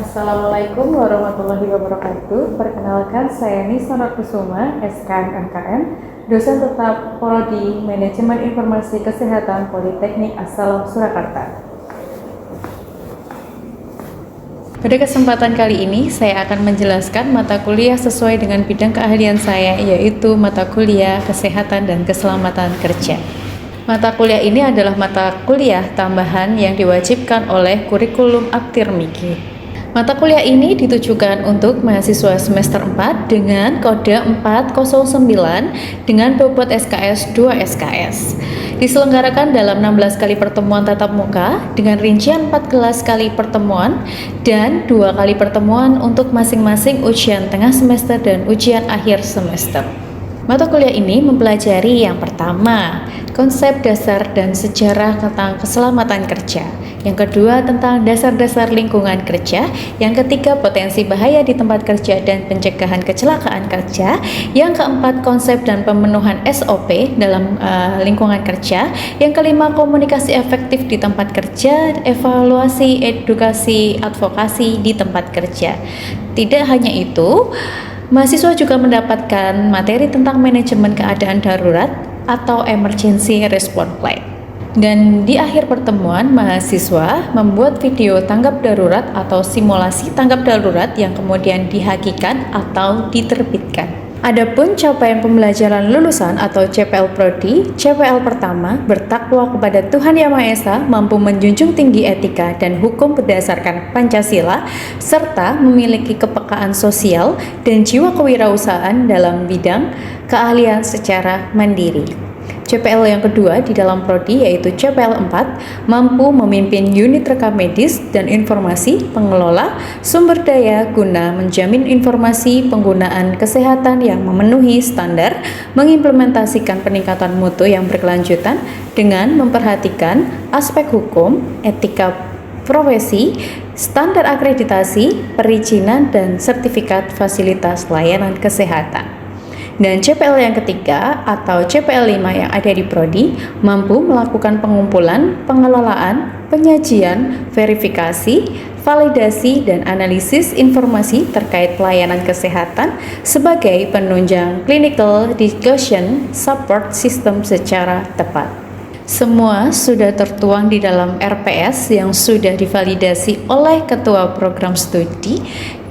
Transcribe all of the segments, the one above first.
Assalamualaikum warahmatullahi wabarakatuh. Perkenalkan, saya Nisa Kusuma, SKM MKM, dosen tetap Prodi Manajemen Informasi Kesehatan Politeknik Assalam Surakarta. Pada kesempatan kali ini, saya akan menjelaskan mata kuliah sesuai dengan bidang keahlian saya, yaitu mata kuliah Kesehatan dan Keselamatan Kerja. Mata kuliah ini adalah mata kuliah tambahan yang diwajibkan oleh kurikulum Aktirmigi. Mata kuliah ini ditujukan untuk mahasiswa semester 4 dengan kode 409 dengan bobot SKS 2 SKS. Diselenggarakan dalam 16 kali pertemuan tatap muka dengan rincian 14 kali pertemuan dan 2 kali pertemuan untuk masing-masing ujian tengah semester dan ujian akhir semester. Mata kuliah ini mempelajari yang pertama, konsep dasar dan sejarah tentang keselamatan kerja. Yang kedua, tentang dasar-dasar lingkungan kerja. Yang ketiga, potensi bahaya di tempat kerja dan pencegahan kecelakaan kerja. Yang keempat, konsep dan pemenuhan SOP dalam lingkungan kerja. Yang kelima, komunikasi efektif di tempat kerja, evaluasi, edukasi, advokasi di tempat kerja. Tidak hanya itu, mahasiswa juga mendapatkan materi tentang manajemen keadaan darurat atau emergency response plan. Dan di akhir pertemuan, mahasiswa membuat video tanggap darurat atau simulasi tanggap darurat yang kemudian dihakikan atau diterbitkan. Adapun capaian pembelajaran lulusan atau CPL Prodi, CPL pertama, bertakwa kepada Tuhan Yang Maha Esa, mampu menjunjung tinggi etika dan hukum berdasarkan Pancasila, serta memiliki kepekaan sosial dan jiwa kewirausahaan dalam bidang keahlian secara mandiri. CPL yang kedua di dalam Prodi yaitu CPL 4, mampu memimpin unit rekam medis dan informasi pengelola sumber daya guna menjamin informasi penggunaan kesehatan yang memenuhi standar, mengimplementasikan peningkatan mutu yang berkelanjutan dengan memperhatikan aspek hukum, etika profesi, standar akreditasi, perizinan, dan sertifikat fasilitas layanan kesehatan. Dan CPL yang ketiga atau CPL 5 yang ada di Prodi mampu melakukan pengumpulan, pengelolaan, penyajian, verifikasi, validasi, dan analisis informasi terkait pelayanan kesehatan sebagai penunjang clinical decision support system secara tepat. Semua sudah tertuang di dalam RPS yang sudah divalidasi oleh Ketua Program Studi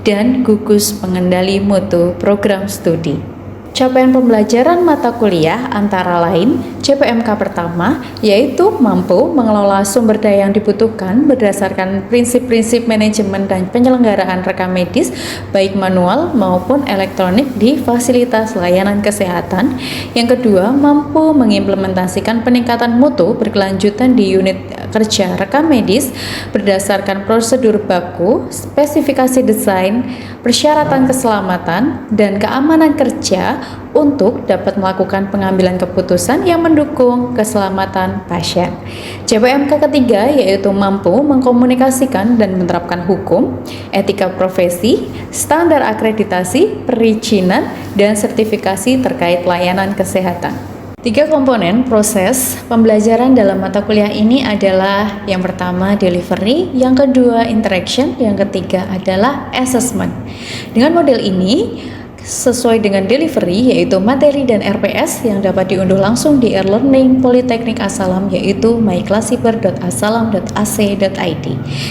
dan Gugus Pengendali Mutu Program Studi. Capaian pembelajaran mata kuliah antara lain CPMK pertama, yaitu mampu mengelola sumber daya yang dibutuhkan berdasarkan prinsip-prinsip manajemen dan penyelenggaraan rekam medis baik manual maupun elektronik di fasilitas layanan kesehatan. Yang kedua, mampu mengimplementasikan peningkatan mutu berkelanjutan di unit kerja rekam medis berdasarkan prosedur baku, spesifikasi desain, persyaratan keselamatan, dan keamanan kerja untuk dapat melakukan pengambilan keputusan yang mendukung keselamatan pasien. CPMK ketiga yaitu mampu mengkomunikasikan dan menerapkan hukum, etika profesi, standar akreditasi, perizinan, dan sertifikasi terkait layanan kesehatan. 3 komponen proses pembelajaran dalam mata kuliah ini adalah yang pertama delivery, yang kedua interaction, yang ketiga adalah assessment. Dengan model ini sesuai dengan delivery yaitu materi dan RPS yang dapat diunduh langsung di e-learning Politeknik Assalam yaitu myclassiper.assalam.ac.id.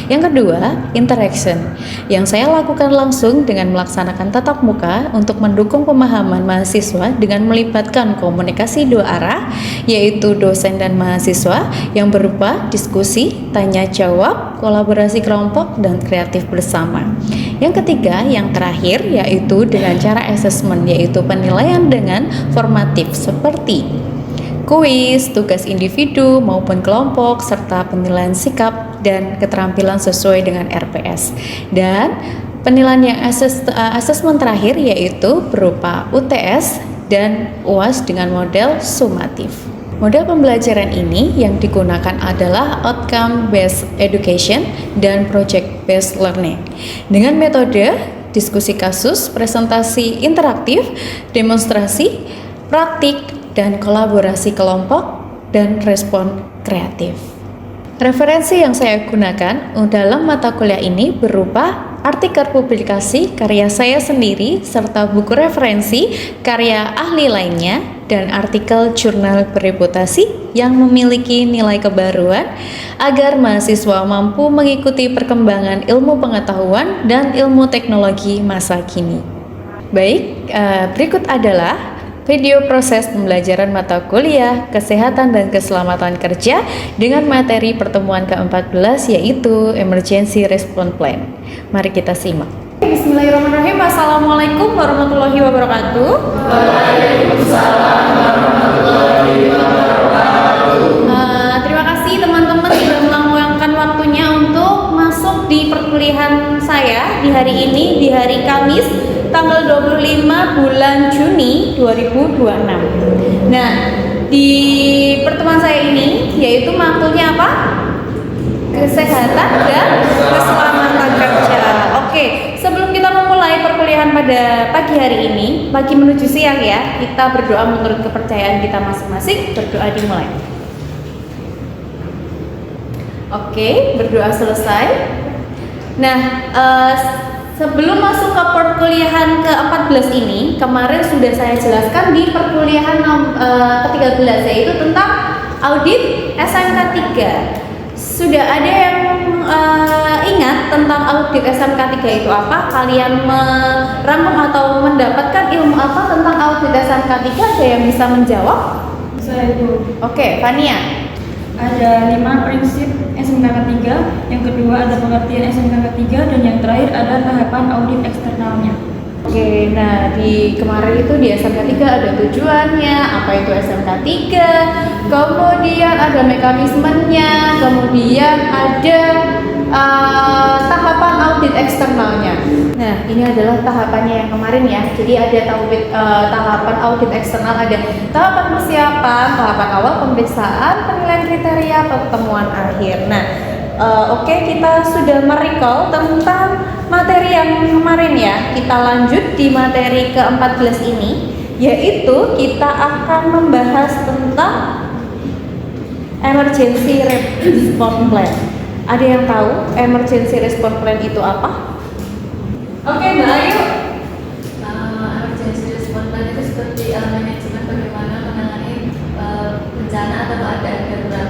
Yang kedua, interaction yang saya lakukan langsung dengan melaksanakan tatap muka untuk mendukung pemahaman mahasiswa dengan melibatkan komunikasi dua arah yaitu dosen dan mahasiswa yang berupa diskusi, tanya jawab, kolaborasi kelompok, dan kreatif bersama. Yang ketiga, yang terakhir yaitu dengan cara assessment yaitu penilaian dengan formatif seperti kuis, tugas individu maupun kelompok, serta penilaian sikap dan keterampilan sesuai dengan RPS. Dan penilaian yang asesmen terakhir yaitu berupa UTS dan UAS dengan model sumatif. Model pembelajaran ini yang digunakan adalah outcome based education dan project based learning dengan metode diskusi kasus, presentasi interaktif, demonstrasi, praktik, dan kolaborasi kelompok dan respon kreatif. Referensi yang saya gunakan dalam mata kuliah ini berupa artikel publikasi karya saya sendiri, serta buku referensi karya ahli lainnya, dan artikel jurnal bereputasi yang memiliki nilai kebaruan agar mahasiswa mampu mengikuti perkembangan ilmu pengetahuan dan ilmu teknologi masa kini. Baik, berikut adalah video proses pembelajaran mata kuliah Kesehatan dan Keselamatan Kerja dengan materi pertemuan ke-14 yaitu Emergency Response Plan. Mari kita simak. Bismillahirrahmanirrahim. Assalamualaikum warahmatullahi wabarakatuh. Waalaikumsalam warahmatullahi wabarakatuh. Terima kasih teman-teman sudah meluangkan waktunya untuk masuk di perkuliahan saya di hari ini, di hari Kamis tanggal 25 bulan Juni 2026. Nah, di pertemuan saya ini yaitu makulnya apa? Kesehatan dan keselamatan kerja. Oke, sebelum kita memulai perkuliahan pada pagi hari ini, pagi menuju siang ya, kita berdoa menurut kepercayaan kita masing-masing. Berdoa dimulai. Oke, berdoa selesai. Nah, sebelum masuk ke perkuliahan ke-14 ini, kemarin sudah saya jelaskan di perkuliahan ke-13 yaitu tentang audit SMK 3. Sudah ada yang ingat tentang audit SMK 3 itu apa? Kalian merangkum atau mendapatkan ilmu apa tentang audit SMK 3? Ada yang bisa menjawab? Saya itu. Oke, Fania. Ada 5 prinsip SMK 3, yang kedua ada pengertian SMK 3, dan yang terakhir ada tahapan audit eksternalnya. Oke, nah di kemarin itu di SMK 3 ada tujuannya, apa itu SMK 3, kemudian ada mekanismenya, kemudian ada tahapan audit eksternalnya. Nah, ini adalah tahapannya yang kemarin ya. Jadi ada tahapan audit eksternal, ada tahapan persiapan, tahapan awal pemeriksaan, penilaian kriteria, pertemuan akhir. Nah, oke, kita sudah merecall tentang materi yang kemarin ya. Kita lanjut di materi ke-14 ini, yaitu kita akan membahas tentang Emergency Response Plan. Ada yang tahu Emergency Response Plan itu apa? Oke, Mbak Ayu. Emergency Response Plan itu seperti manajemen bagaimana menangani bencana atau keadaan darurat.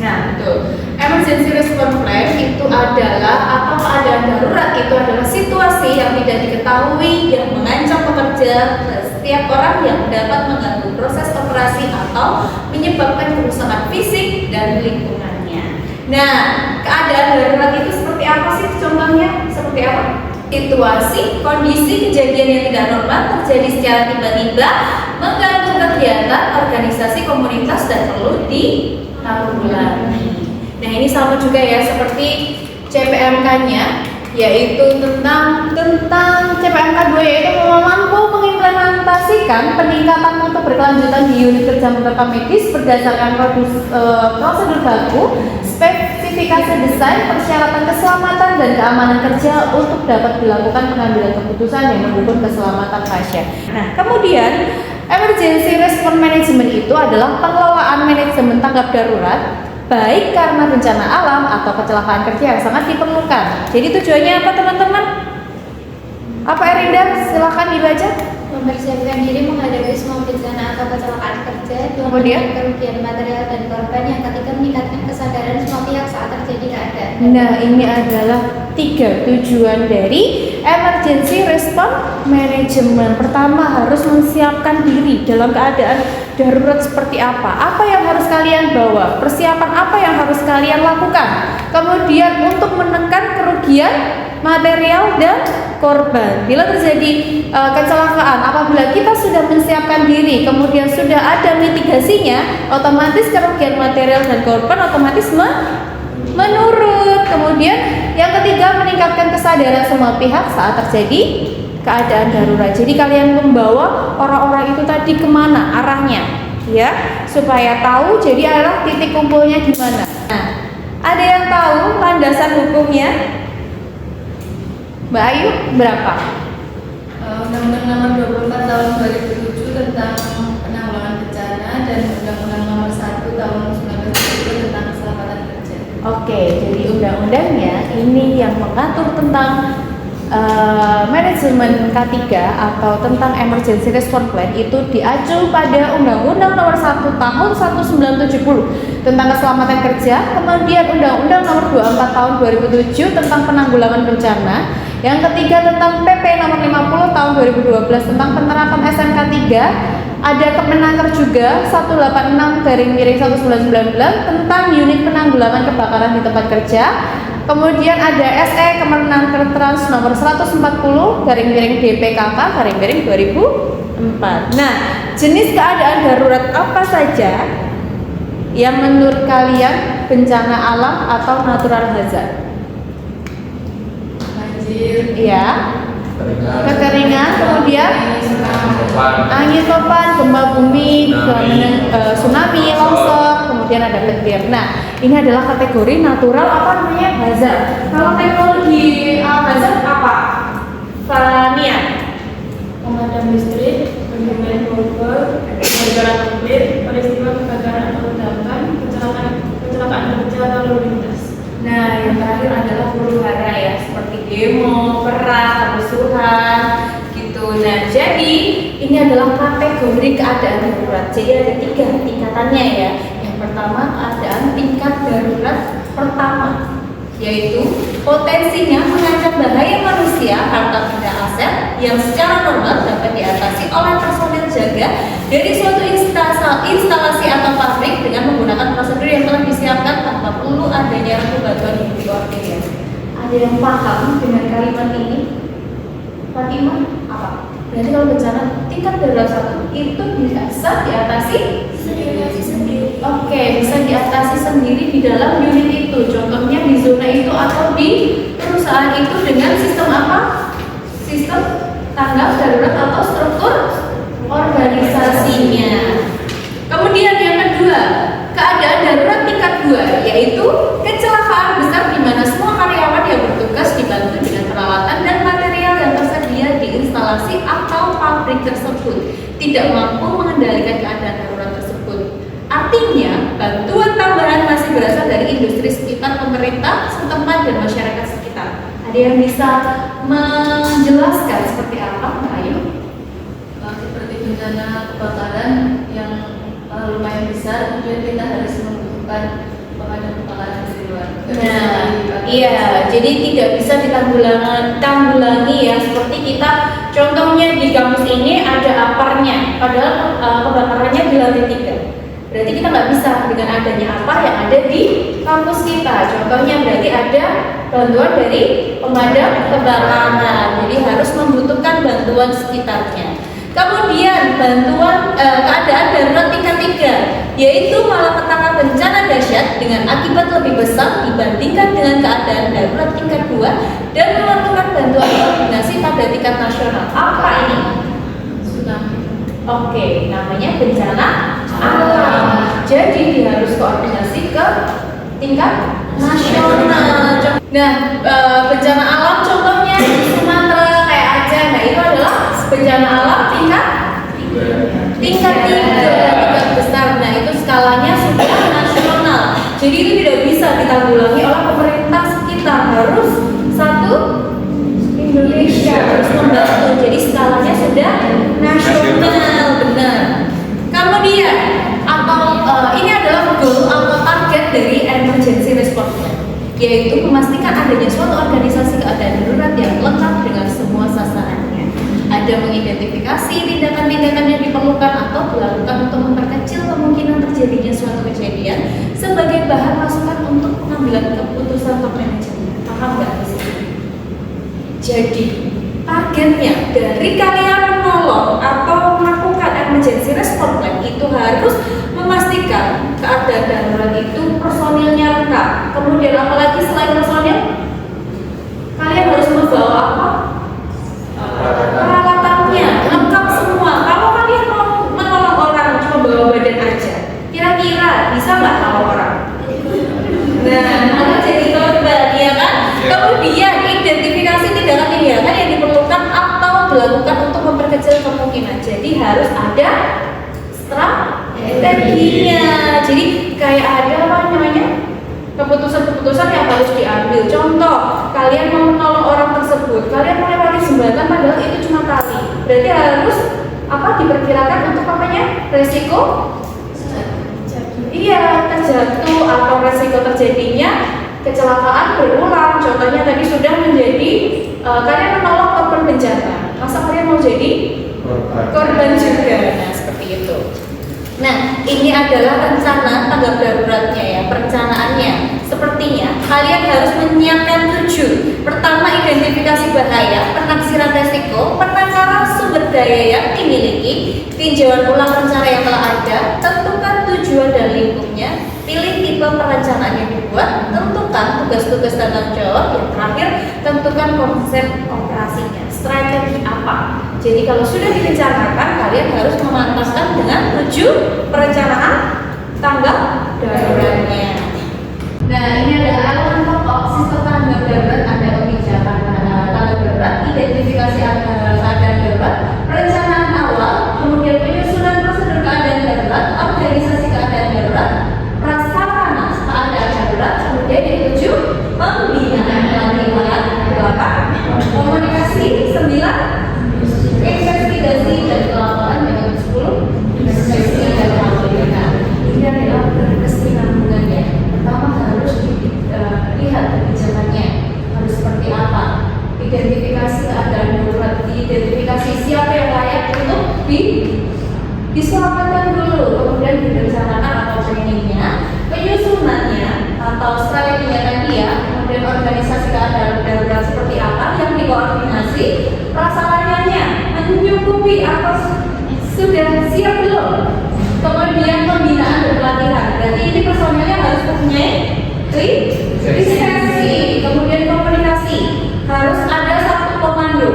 Nah, betul. Emergency Response Plan itu adalah atau keadaan darurat itu adalah situasi yang tidak diketahui yang mengancam pekerja setiap orang yang dapat mengganggu proses operasi atau menyebabkan kerusakan fisik dan lingkungannya. Nah, keadaan darurat itu seperti apa sih contohnya? Seperti apa? Situasi, kondisi, kejadian yang tidak normal terjadi secara tiba-tiba mengganggu kegiatan organisasi komunitas dan perlu ditanggulangi. Nah, ini sama juga ya seperti CPMK-nya, yaitu tentang CPMK 2 yaitu mampu mengimplementasikan peningkatan mutu berkelanjutan di unit kerja menerka medis berdasarkan prosedur baku, spesifikasi desain, persyaratan keselamatan dan keamanan kerja untuk dapat dilakukan pengambilan keputusan yang mendukung keselamatan pasien. Nah, kemudian Emergency Response Management itu adalah pengelolaan manajemen tanggap darurat baik karena bencana alam atau kecelakaan kerja yang sangat diperlukan. Jadi tujuannya apa teman-teman? Apa Erinda? Silakan dibaca. Mempersiapkan diri menghadapi semua bencana atau kecelakaan kerja, Kemudian? kerugian material dan korban. Yang ketiga, meningkatkan kesadaran semua pihak saat terjadi keadaan. Nah, ini adalah 3 tujuan dari Emergency Response Management. Pertama, harus menyiapkan diri dalam keadaan darurat seperti apa. Apa yang harus kalian bawa? Persiapan apa yang harus kalian lakukan? Kemudian untuk menekan kerugian material dan korban. Bila terjadi kecelakaan, apabila kita sudah menyiapkan diri, kemudian sudah ada mitigasinya, otomatis kerugian material dan korban otomatis menurun. Kemudian yang ketiga, meningkatkan kesadaran semua pihak saat terjadi keadaan darurat. Jadi kalian membawa orang-orang itu tadi kemana arahnya, ya, supaya tahu. Jadi arah titik kumpulnya di mana. Nah, ada yang tahu landasan hukumnya? Mbak Ayu berapa? Undang-Undang Nomor 24 Tahun 2007 tentang penanggulangan bencana dan Undang-Undang Nomor 1 Tahun 1990 tentang keselamatan kerja. Oke, jadi undang-undangnya ini yang mengatur tentang manajemen K3 atau tentang Emergency Response Plan itu diacu pada Undang-Undang Nomor 1 Tahun 1970 tentang keselamatan kerja, kemudian Undang-Undang Nomor 24 Tahun 2007 tentang penanggulangan bencana, yang ketiga tentang PP Nomor 50 Tahun 2012 tentang penerapan SMK 3, ada Kemenaker juga 186/1919 tentang unit penanggulangan kebakaran di tempat kerja. Kemudian ada SE Kemenaker Trans nomor 140/DPKK/2004. Nah, jenis keadaan darurat apa saja yang menurut kalian bencana alam atau natural hazard? Banjir, Ya, kekeringan, kemudian angin topan, gempa bumi, tsunami, longsor, kemudian ada petir. Nah, ini adalah kategori natural apa namanya hazard. Kalau teknologi hazard apa? Fania. Pemadam listrik, bendungan global, kebakaran nuklir, peristiwa kebakaran atau ledakan, kecelakaan kerja atau lalu lintas. Nah, yang terakhir adalah huru hara ya, seperti demo, perang, kerusuhan, gitu. Nah, jadi ini adalah kategori keadaan darurat. Jadi ada 3 tingkatannya ya. Yang pertama keadaan tingkat darurat pertama, yaitu potensinya mengancam bahaya manusia, harta benda, aset yang secara normal dapat diatasi oleh personel jaga dari suatu instalasi atau pabrik dengan menggunakan prosedur yang telah disiapkan tanpa perlu adanya bantuan individu. Ada yang paham dengan kalimat ini? Fatimah, apa? Berarti kalau bencana tingkat darurat 1 itu bisa diatasi sendiri. Oke, bisa diatasi sendiri di dalam unit itu. Contohnya di zona itu atau di perusahaan itu dengan sistem apa? Sistem tanggap darurat atau struktur organisasinya. Kemudian yang kedua, keadaan darurat tingkat 2, yaitu kecelakaan besar di mana semua karyawan yang bertugas dibantu dengan peralatan dan material yang tersedia di instalasi atau pabrik tersebut tidak mampu mengendalikan keadaan darurat tersebut. Artinya, bantuan tambahan masih berasal dari industri sekitar, pemerintah setempat, dan masyarakat sekitar. Ada yang bisa menjelaskan seperti apa, Mbak Ayu? seperti bencana kebakaran yang lumayan besar, kemudian kita harus membutuhkan pemadam kebakaran dari luar. Nah, iya, jadi tidak bisa ditanggulangi ya, seperti kita contohnya di kampus ini ada aparnya, padahal kebakarannya di lantai 3. Berarti kita nggak bisa dengan adanya apa yang ada di kampus kita. Contohnya berarti ada bantuan dari pemadam kebakaran, jadi harus membutuhkan bantuan sekitarnya. Kemudian bantuan keadaan darurat tingkat 3, yaitu malapetaka bencana dahsyat dengan akibat lebih besar dibandingkan dengan keadaan darurat tingkat 2 dan memerlukan bantuan koordinasi pada tingkat nasional. Apa ini? Tsunami. Oke, namanya bencana alam. Jadi dia harus koordinasi ke tingkat nasional. Nah, bencana alam contohnya di Sumatera kayak Aceh. Nah, itu adalah bencana alam tingkat 3 besar. Nah, itu skalanya sudah nasional. Jadi itu tidak bisa ditanggulangi oleh pemerintah sekitar, harus satu Indonesia harus membantu. Jadi skalanya sudah nasional, benar. Kemudian ini adalah goal atau target dari emergency response plan, yaitu memastikan adanya suatu organisasi keadaan darurat yang lengkap dengan semua sasarannya. Ada mengidentifikasi tindakan-tindakan yang diperlukan atau dilakukan untuk memperkecil kemungkinan terjadinya suatu kejadian sebagai bahan masukan untuk pengambilan keputusan top manajemen. Paham nggak di sini? Jadi targetnya dari kalian menolong atau melakukan emergency response plan itu harus memastikan keadaan darurat itu personilnya lengkap. Kemudian apalagi selain personil, kalian harus membawa apa? Peralatannya lengkap semua. Kalau kalian mau menolong orang cuma bawa badan aja, kira-kira bisa nggak nolong orang? Nah, malah jadi korban, ya kan? Kemudian identifikasi tindakan-tindakan yang diperlukan atau dilakukan untuk memperkecil kemungkinan. Jadi harus ada strateginya. Jadi kayak ada apa namanya? Keputusan-keputusan yang harus diambil. Contoh, kalian mau menolong orang tersebut, tersebut kalian melewati jembatan padahal itu cuma tali, berarti harus diperkirakan untuk resiko terjatuh atau resiko terjadinya kecelakaan berulang. Contohnya tadi sudah menjadi kalian menolong korban bencana, masa kalian mau jadi korban juga. Nah, seperti itu. Nah, ini adalah rencana tanggap daruratnya ya, perencanaannya. Sepertinya kalian harus menyiapkan 7. Pertama, identifikasi bahaya, penaksiran resiko, penangkaran sumber daya yang dimiliki, tinjauan ulang rencana yang telah ada, tentukan tujuan dan lingkupnya, pilih tipe perencanaan yang dibuat, tentukan tugas-tugas dan tanggung jawab, yang terakhir tentukan konsep operasinya, strategi apa. Jadi kalau sudah direncanakan, kalian harus memantaskan dengan 7 perencanaan tanggap daruratnya. Nah, ini adalah elemen pokok sistem tanggap darurat. Ada kebijakan tanggap darurat, identifikasi keadaan darurat, perencanaan awal, kemudian penyusunan prosedur keadaan darurat, organisasi keadaan darurat, prasarana keadaan darurat, kemudian yang 7 pembinaan lingkungan, 8 komunikasi, 9 investigasi dan pelaporan, yang 10 inspeksi dan pelaporan. Ini adalah berkesinambungannya. Pertama harus dilihat kebijakannya harus seperti apa, identifikasi keadaan darurat, identifikasi siapa yang layak untuk diselamatkan dulu, kemudian direncanakan atau planningnya, penyusunannya atau strateginya tadi ya, kemudian organisasi keadaan darurat seperti apa yang dikoordinasi, prasarananya mencukupi atau sudah siap belum, kemudian pembinaan dan pelatihan. Berarti ini personelnya harus mempunyai lisensi, kemudian komunikasi, harus ada satu komando,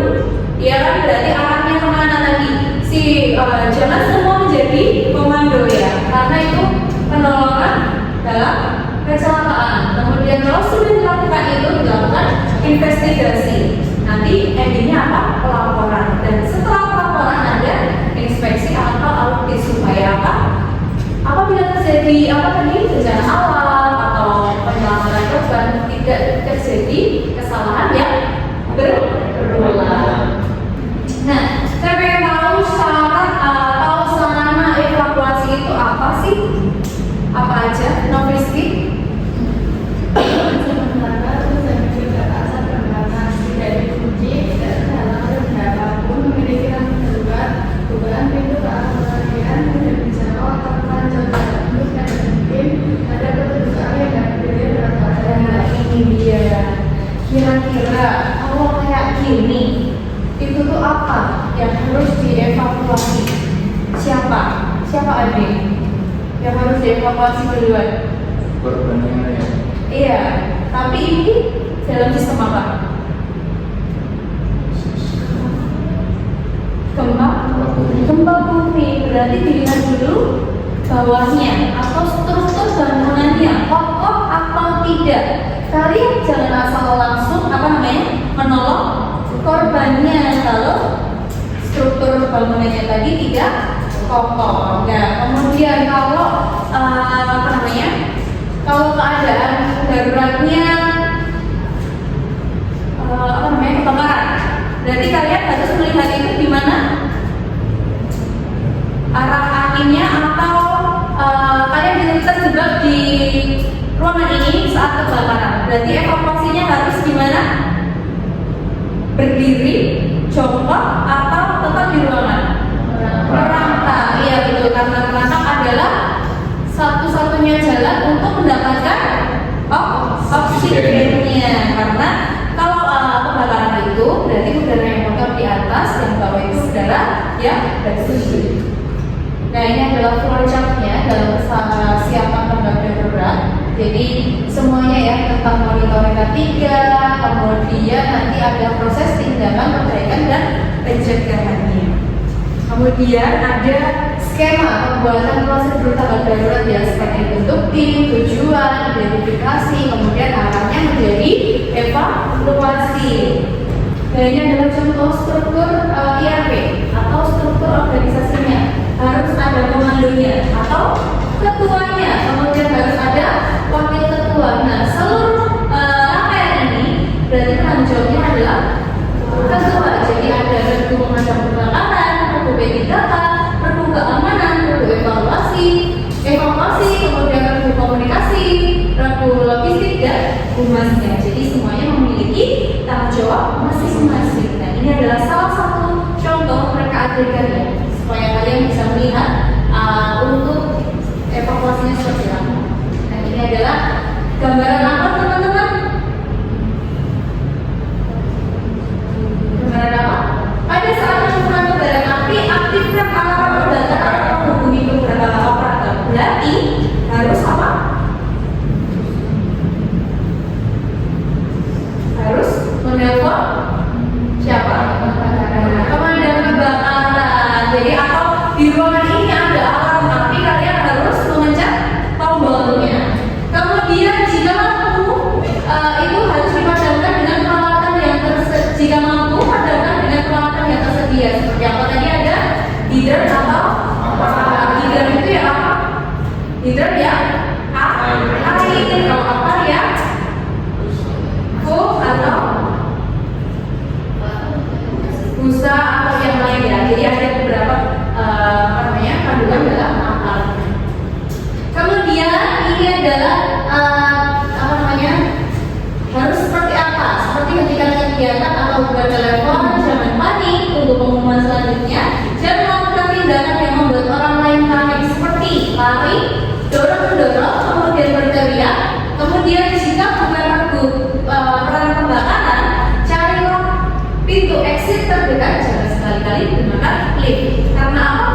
ya kan? Berarti arahnya kemana tadi? Jangan semua menjadi komando ya, karena itu penolongan dalam kecelakaan. Kemudian kalau sudah dilakukan itu dilakukan investigasi. Nanti endingnya apa? Pelaporan. Dan setelah pelaporan ada inspeksi atau audit supaya apa? Apabila terjadi bencana alam atau penyelamatan korban tidak terjadi kesalahan yang berulang. Nah, saya pengen tahu syarat atau sarana evakuasi itu apa sih? Apa aja? Noviski? Sementara dan juga asal terbatas, tidak dikunci, tidak terhalang berapapun, memiliki lampu darurat, dugaan pintu ke arah pelarian, tidak dijangkau atau panjang tertentu, dan mungkin ada kedudukan yang dapat berdiri dalam keadaan. Ini dia. Kira-kira kalau kayak gini, itu tuh apa yang harus dievakuasi? Siapa adik yang harus dievakuasi duluan? Korbannya ya. Iya, tapi ini dalam sistem apa? Gempa bumi. Berarti dilihat dulu bawahnya atau struktur bangunannya kokoh atau tidak. Kalian jangan asal langsung menolong korbannya kalau struktur bangunannya tadi tidak kokoh. Nah, kemudian kalau kalau keadaan daruratnya kebakaran, berarti kalian harus melihat itu di mana arah anginnya, atau kalian terjebak di ruangan ini saat kebakaran. Berarti evakuasinya harus di mana? Berdiri, jongkok, atau tetap di ruangan? Merangkak. Iya betul, karena merangkak adalah satu-satunya jalan untuk mendapatkan oksigennya. Karena kalau kebakaran itu berarti udara yang lengkap di atas dan bawah itu udara yang bersih. Nah, ini adalah flowchartnya dalam persiapan tanggap darurat. Jadi semuanya ya tentang monitoring K3, kemudian nanti ada proses tindakan perbaikan dan pencegahannya. Kemudian ada skema pembuatan prosedur tanggap darurat ya, seperti bentuk tim, tujuan, identifikasi, kemudian arahnya menjadi evaluasi. Dan ini adalah contoh struktur IRP atau struktur organisasinya. Harus ada komandonya atau ketuanya, kemudian harus ada wakil ketua. Nah, seluruh rangkaian ini berarti penanggung jawabnya adalah adalah salah satu contoh mereka adegannya supaya kalian bisa melihat untuk evakuasinya seperti apa. Nah, ini adalah gambaran apa teman-teman? Gambaran apa? Pada saat menemukan kobaran api, aktifkan alarm pembakaran atau menghubungi beberapa operator. Berarti harus apa? Harus menelpon siapa? Pemadam kebakaran. Jadi atau di ruangan ini ada alarm api, kalian harus memencet tombolnya. Kemudian jika mampu itu harus dipadamkan dengan peralatan yang tersedia. Jika mampu, padamkan dengan peralatan yang tersedia. Seperti apa tadi ada heater atau heater itu ya apa? Heater ya air. Kalau apa ya? Full atau busa atau yang lain ya. Jadi ada beberapa kandungan dalam alatnya. Kemudian ini adalah harus seperti apa? Seperti ketika kegiatan atau buka telepon, jangan panik, tunggu pengumuman selanjutnya. Jangan melakukan tindakan yang membuat orang lain panik seperti lari, dorong-mendorong, kemudian berteriak. Kemudian jika perang pembakaran, carilah pintu exit terdekat. Jangan sekali-kali gunakan lift. Karena apa?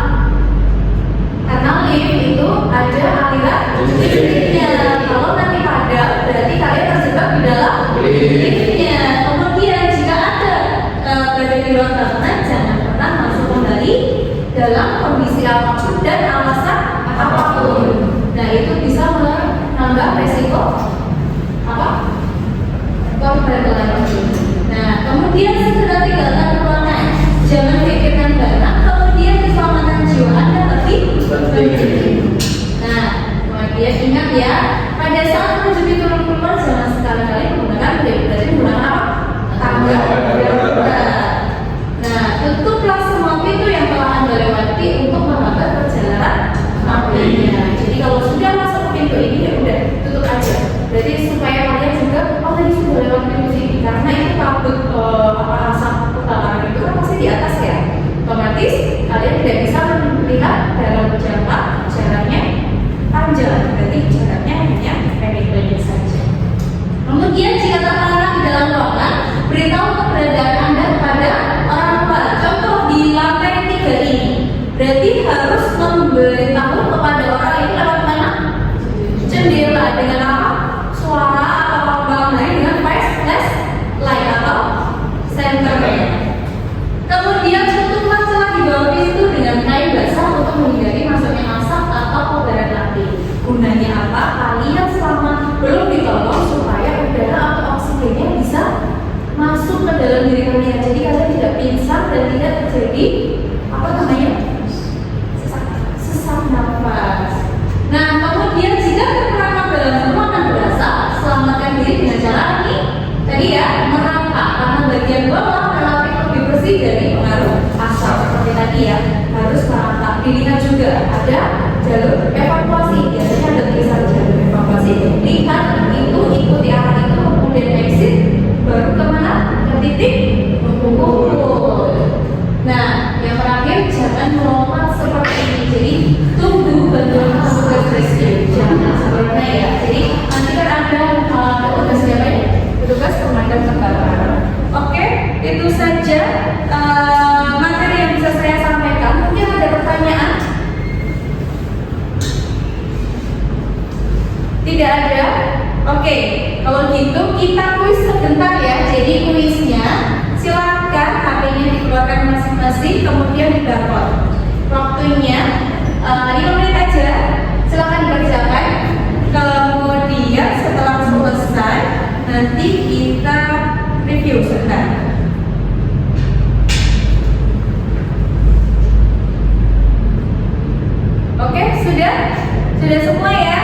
Karena lift itu ada aliran listriknya. Kalau nanti padam, berarti kalian terjebak di dalam liftnya. Kemudian jika ada berada di ruang bangunan, jangan pernah masuk kembali dalam kondisi apapun dan alasan apapun. Nah, itu bisa menambah resiko apa? Korban. Nah, kemudian segera tinggalkan ruangan. Jangan pikirkan barang, kemudian keselamatan jiwa Anda lebih penting. Nah, kemudian ingat ya, pada saat menuju pintu keluar jangan sekali-kali menggunakan lift. Berarti menggunakan apa? Tangga. Nah, tutuplah semua pintu yang telah Anda lewati untuk menghambat perjalanan apinya. Jadi kalau sudah masuk ke pintu ini ya udah tutup aja. Berarti supaya kalian juga tadi sudah lewat pintu sini, karena itu kabut asap kebakaran itu kan pasti di atas ya. Otomatis kalian tidak bisa melihat dalam jaraknya panjang, berarti jaraknya hanya pendek saja. Kemudian jika terlarang di dalam ruangan, beritahu keberadaan Anda kepada orang tua. Contoh di lantai 3 ini, berarti harus memberitahu kepada orang itu lewat mana? Jendela. Dengan apa? Suara atau lambang lain dengan flash light atau senternya. Kemudian tutuplah celah di bawah pintu dengan kain basah untuk menghindari masuknya asap atau kobaran api. Gunanya apa? Kalian selama belum ditolong supaya udara atau oksigennya bisa masuk ke dalam diri kalian. Jadi kalian tidak pingsan dan tidak terjadi sesak nafas. Nah, kemudian jika terperangkap dalam ruangan berasap, selamatkan diri dengan cara ini. Tadi ya, merangkak karena bagian bawah relatif lebih bersih dari pengaruh asap. Seperti tadi ya, harus merangkak. Dilihat juga ada jalur evakuasi. Biasanya ada tulisan jalur evakuasi. Lihat itu, ikuti arah itu, kemudian exit, baru kemana? Ke titik kumpul. Nah, yang terakhir jangan melompat seperti ini. Jadi tunggu bantuan petugas rescue. Jangan seperti ya. Jadi nanti kan ada petugas siapa ya? Petugas pemadam kebakaran. Oke, itu saja materi yang bisa saya sampaikan. Mungkin ada pertanyaan? Tidak ada? Oke, kalau gitu kita kuis sebentar ya. Jadi kuisnya silakan HP-nya dikeluarkan masing-masing, kemudian dibarcode. Waktunya 5 menit aja, silakan dikerjakan. Kemudian setelah selesai, nanti kita review sebentar. Oke, sudah semua ya.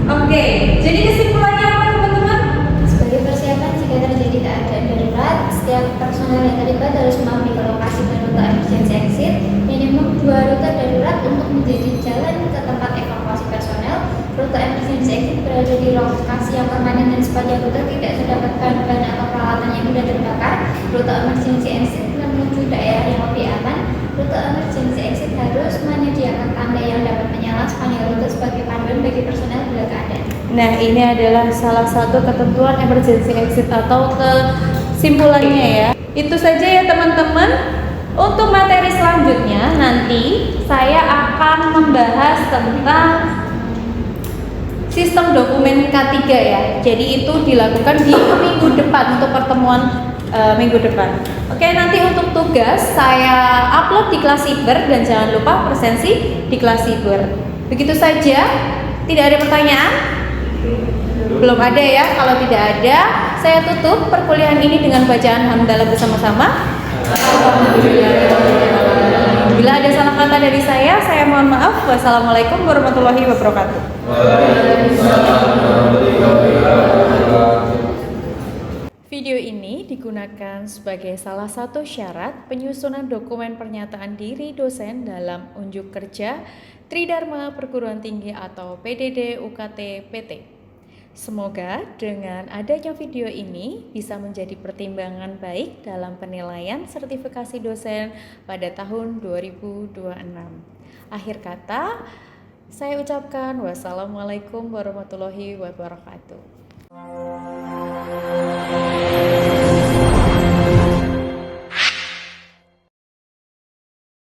Oke, jadi kesimpulannya apa teman-teman? Sebagai persiapan jika terjadi keadaan darurat, setiap personel yang terlibat harus memahami lokasi dan rute emergency exit, minimum 2 rute darurat untuk menjadi jalan ke tempat evakuasi personel. Rute emergency exit berada di lokasi yang permanen dan sepanjang rute tidak terdapat bahan-bahan atau peralatan yang mudah terbakar. rute emergency exit menuju daerah yang lebih aman. Rute emergency exit harus menyediakan tanda yang dapat menyala sepanjang rute sebagai panduan bagi personel bila keadaan. Nah, ini adalah salah satu ketentuan emergency exit atau kesimpulannya ya. Itu saja ya teman-teman. Untuk materi selanjutnya nanti saya akan membahas tentang sistem dokumen K3 ya. Jadi itu dilakukan di minggu depan untuk pertemuan minggu depan. Oke, nanti untuk tugas saya upload di kelas Siber dan jangan lupa presensi di kelas Siber. Begitu saja. Tidak ada pertanyaan? Belum ada ya. Kalau tidak ada, saya tutup perkuliahan ini dengan bacaan hamdalah bersama-sama. Bila ada salah kata dari saya mohon maaf. Wassalamualaikum warahmatullahi wabarakatuh. Video ini digunakan sebagai salah satu syarat penyusunan dokumen pernyataan diri dosen dalam unjuk kerja Tridharma Perguruan Tinggi atau PDD UKT PT. Semoga dengan adanya video ini bisa menjadi pertimbangan baik dalam penilaian sertifikasi dosen pada tahun 2026. Akhir kata, saya ucapkan wassalamualaikum warahmatullahi wabarakatuh.